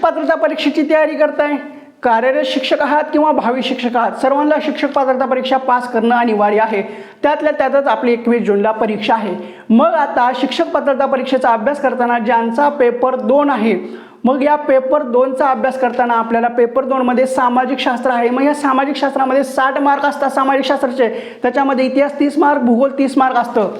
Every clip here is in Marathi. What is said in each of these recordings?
पात्रता परीक्षेची तयारी करताय, कार्यरत शिक्षक आहात किंवा भावी शिक्षक आहात, सर्वांना शिक्षक पात्रता परीक्षा पास करणं अनिवार्य आहे। त्यातल्या त्यातच आपली 21 जूनला परीक्षा आहे। मग आता शिक्षक पात्रता परीक्षेचा अभ्यास करताना ज्यांचा पेपर 2 आहे, मग या पेपर 2चा अभ्यास करताना आपल्याला पेपर 2 मध्ये सामाजिक शास्त्र आहे। मग या सामाजिक शास्त्रामध्ये 60 मार्क असतात सामाजिक शास्त्राचे, त्याच्यामध्ये इतिहास 30 मार्क, भूगोल 30 मार्क असतं।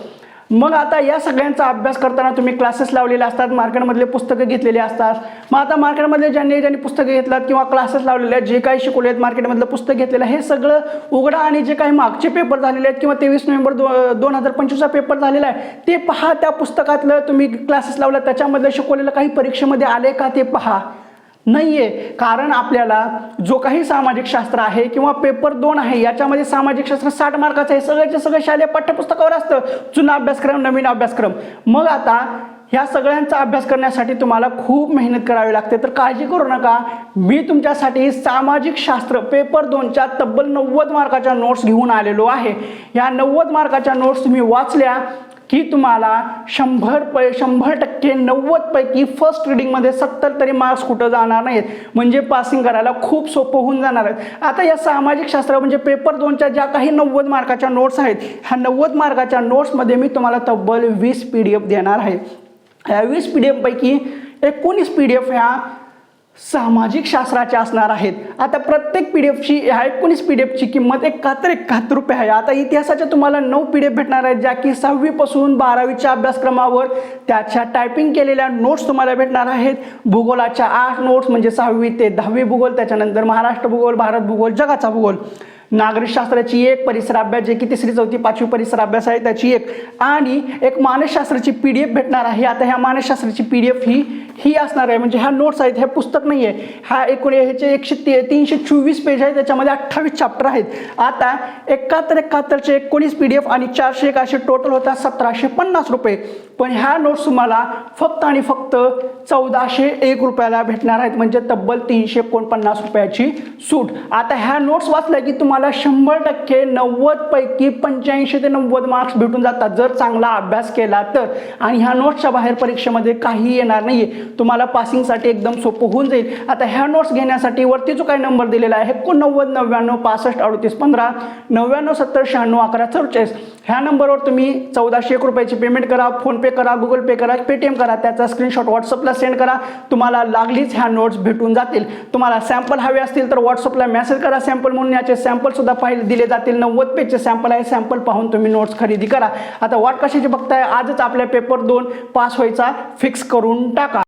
मग आता या सगळ्यांचा अभ्यास करताना तुम्ही क्लासेस लावलेले असतात, मार्केटमधले पुस्तकं घेतलेले असतात। मग आता मार्केटमधले ज्यांनी पुस्तकं घेतलात किंवा क्लासेस लावलेले आहेत, जे काही शिकवले आहेत, मार्केटमधलं पुस्तक घेतलेलं हे सगळं उघडा आणि जे काही मागचे पेपर झालेले आहेत किंवा 23 नोव्हेंबर 2025चा पेपर झालेला आहे ते पहा। त्या पुस्तकातलं तुम्ही क्लासेस लावलं त्याच्यामधलं शिकवलेलं काही परीक्षेमध्ये आले का ते पहा। नाहीये, कारण आपल्याला जो काही सामाजिक शास्त्र आहे किंवा पेपर 2 आहे याच्यामध्ये सामाजिक शास्त्र 60 मार्काचं आहे, सगळ्याचे सगळं शालेय पाठ्यपुस्तकावर असतं, जुना अभ्यासक्रम नवीन अभ्यासक्रम। मग आता ह्या सगळ्यांचा अभ्यास करण्यासाठी तुम्हाला खूप मेहनत करावी लागते, तर काळजी करू नका। मी तुमच्यासाठी सामाजिक शास्त्र पेपर 2च्या तब्बल 90 मार्काच्या नोट्स घेऊन आलेलो आहे। या 90 मार्काच्या नोट्स तुम्ही वाचल्या की तुम्हाला 100% 90 पैकी फर्स्ट रीडिंगमध्ये 70 तरी मार्क्स कुठं जाणार नाहीत, म्हणजे पासिंग करायला खूप सोपं होऊन जाणार आहेत। आता या सामाजिक शास्त्र म्हणजे पेपर 2च्या ज्या काही 90 मार्काच्या नोट्स आहेत, ह्या 90 मार्काच्या नोट्समध्ये मी तुम्हाला तब्बल 20 PDF देणार आहे। या 20 PDF पैकी 19 PDF ह्या सामाजिक शास्त्राच्या असणार आहेत। आता प्रत्येक PDFची ह्या 19 PDFची किंमत 71 रुपये आहे। आता इतिहासाच्या तुम्हाला 9 PDF भेटणार आहेत, ज्या की 6वी पासून 12वीच्या अभ्यासक्रमावर त्याच्या टायपिंग केलेल्या नोट्स तुम्हाला भेटणार आहेत। भूगोलाच्या 8 नोट्स म्हणजे 6वी ते 10वी भूगोल, त्याच्यानंतर महाराष्ट्र भूगोल, भारत भूगोल, जगाचा भूगोल, नागरिकशास्त्राची 1, परिसर अभ्यास जे की 3री 4थी 5वी परिसर अभ्यास आहे त्याची 1, आणि एक मानसशास्त्राची PDF भेटणार आहे। आता ह्या मानसशास्त्राची PDF ही असणार आहे, म्हणजे ह्या नोट्स आहेत, हे पुस्तक नाही आहे। ह्या ह्याचे 324 पेज आहेत, त्याच्यामध्ये 28 चॅप्टर आहेत। आता 71चे 19 PDF आणि 401 असे टोटल होतात 1750 रुपये, पण ह्या नोट्स तुम्हाला फक्त आणि फक्त 1401 रुपयाला भेटणार आहेत, म्हणजे तब्बल 349 रुपयाची सूट। आता ह्या नोट्स वाचल्या की तुम्हाला 100% 90 पैकी 85 ते 90 मार्क्स भेटून जातात जर चांगला अभ्यास केला तर। आणि ह्या नोट्सच्या बाहेर परीक्षेमध्ये काही येणार नाहीये, तुम्हाला पासिंगसाठी एकदम सोपं होऊन जाईल। आता ह्या नोट्स घेण्यासाठी वरती जो काही नंबर दिलेला आहे 89 99 65 38 15 99 70 96 11 44 ह्या नंबरवर तुम्ही 1401 रुपयाची पेमेंट करा, फोनपे करा, गुगल पे करा, पेटीएम करा, त्याचा स्क्रीनशॉट व्हॉट्सअपला सेंड करा, तुम्हाला लागलीच ह्या नोट्स भेटून जातील। तुम्हाला सॅम्पल हवे असतील तर व्हॉट्सअपला मेसेज करा, सॅम्पल म्हणून याचे सॅम्पल सुद्धा पाहिले दिले जातील। 90 पेजचे सॅम्पल आहे, सॅम्पल पाहून तुम्ही नोट्स खरेदी करा। आता वाट कशाची बघताय, आजच आपल्या पेपर 2 पास व्हायचा फिक्स करून टाका।